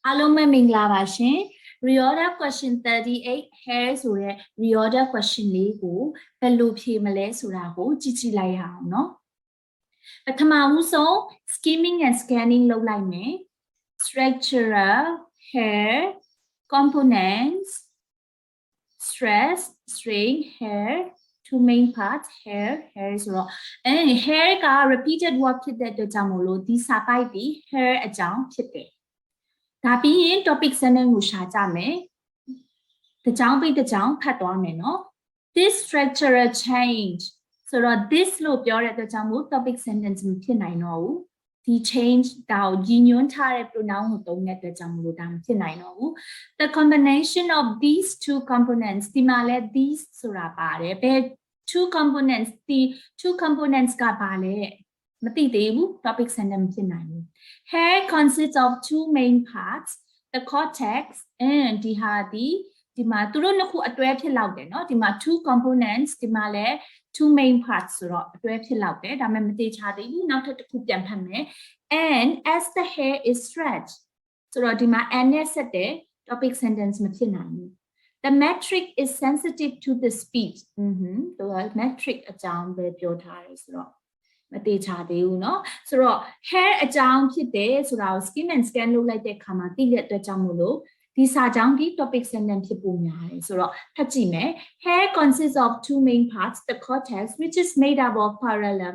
Alome mingla bashin. Reorder question 38 hair sure reorder question ligo pelu phimale sura ko chichi lai ha no. Pathama uso skimming and scanning log lai me. Structural hair components stress strain hair two main parts hair is raw and hair ka repeated word ဖြစ်တဲ့အတွက်ကြောင့်မို့လို့ဒီစာပိုက်ဒီ hair အကြောင်းဖြစ်တယ်ဒါပြီးရင် topic sentence ကိုရှာကြမယ်တစ်ကြောင်းပြီးတစ်ကြောင်းဖတ်သွားမယ်နော် this structural change ဆိုတော့ this လို့ပြောတဲ့အတွက်ကြောင့်မို့ topic sentence မဖြစ်နိုင်တော့ဘူးဒီ change ဒါကိုရည်ညွှန်းထားတဲ့ pronoun ကိုသုံးတဲ့အတွက်ကြောင့်မို့လို့ဒါမဖြစ်နိုင်တော့ဘူး the combination of these two components ဒီမှာလဲ these ဆိုတာပါတယ်ဘယ် two components ဒီ two components ကပါလဲမသိသေးဘူး topic sentence မဖြစ်နိုင်ဘူး hair consists of two main parts the cortex and ဒီဟာဒီမှာသူတို့နှစ်ခုအတွဲဖြစ်လောက်တယ်เนาะဒီမှာ two components ဒီမှာလဲ two main parts ဆိုတော့အတွဲဖြစ်လောက်တယ်ဒါပေမဲ့မသိချသေးဘူးနောက်ထပ်တစ်ခုပြန်ဖတ်မယ် and as the hair is stretched ဆိုတော့ဒီမှာ and နဲ့ဆက်တဲ့ topic sentence မဖြစ်နိုင်ဘူး the metric is sensitive to the speed ဆိုတော့ metric အကြောင်းပဲပြောထားတယ်ဆိုတော့မသိချသေးဘူးเนาะဆိုတော့ hair အကြောင်းဖြစ်တယ်ဆိုတာကို skim and scan လုပ်လိုက်တဲ့အခါမှာသိတဲ့အတွက်ကြောင့်မို့လို့ဒီစာကြောင်းဒီ topic sentence ဖြစ်ပုံများတယ်ဆိုတော့ဖတ်ကြည့်မယ် hair consists of two main parts the cortex which is made up of parallel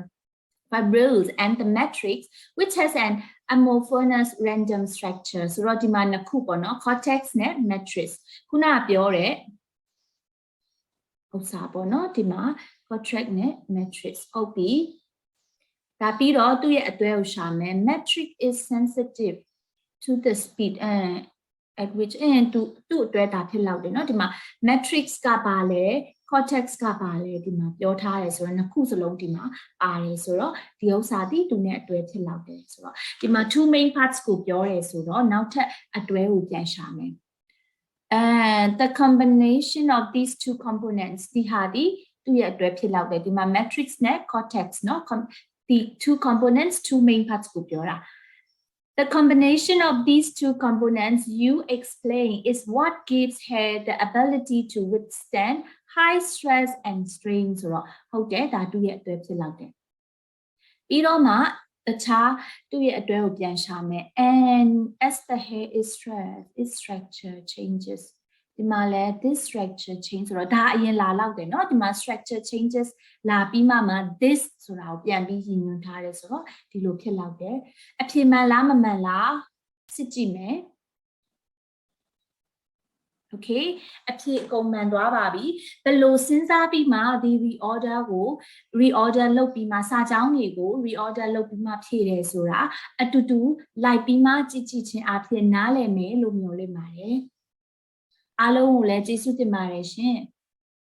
fibrils and the matrix which has an amorphous random structure ဆိုတော့ဒီမှာနှစ်ခုပေါ့နော် cortex နဲ့ matrix ခုနကပြောတဲ့ဥစ္စာပေါ့နော်ဒီမှာ cortex နဲ့ matrix ဟုတ်ပြီဒါပြီးတော့သူ့ရဲ့အတွဲကိုရှာမယ် matrix is sensitive to the speed at which and သူ့အတွဲဒါဖြစ်လောက်တယ်เนาะဒီမှာ matrix ကပါလဲ cortex ကပါလဲဒီမှာပြောထားတယ်ဆိုတော့နှစ်ခုစလုံးဒီမှာပါတယ်ဆိုတော့ဒီဥစ္စာဒီသူနဲ့အတွဲဖြစ်လောက်တယ်ဆိုတော့ဒီမှာ two main parts ကိုပြောတယ်ဆိုတော့နောက်ထပ်အတွဲကိုပြန်ရှာမယ် and the combination of these two components ဒီဟာဒီသူ့ရဲ့အတွဲဖြစ်လောက်တယ်ဒီမှာ matrix နဲ့ cortex เนาะthe two components two main parts ကိုပြောတာ The combination of these two components you explain is what gives hair the ability to withstand high stress and strain ဆိုတော့ဟုတ်တယ်ဒါသူ့ရဲ့အတွဲဖြစ်လောက်တယ်ပြီးတော့မှတခြားသူ့ရဲ့အတွဲကိုပြန်ရှာမယ် and as the hair is stressed its structure changes ဒီမှာလဲ this structure change ဆိုတော့ဒါအရင်လာလောက်တယ်เนาะဒီမှာ structure changes လာပြီးမှ this ဆိုတာကိုပြန်ပြီးရည်ညွှန်းထားတယ်ဆိုတော့ဒီလိုဖြစ်လောက်တယ်အဖြစ်မှန်လားမမှန်လားစစ်ကြည့်မယ် okay အဖြစ်အကုန်မှန်သွားပါပြီဘယ်လိုစဉ်းစားပြီးမှဒီ reorder ကို reorder လုပ်ပြီးမှစာကြောင်းတွေကို reorder လုပ်ပြီးမှဖြည့်တယ်ဆိုတာအတူတူလိုက်ပြီးမှကြည့်ချင်းအဖြစ်နားလည်မယ်လို့မျှော်လင့်ပါတယ်အားလုံးကိုလည်းကျေးဇူးတင်ပါတယ်ရှင်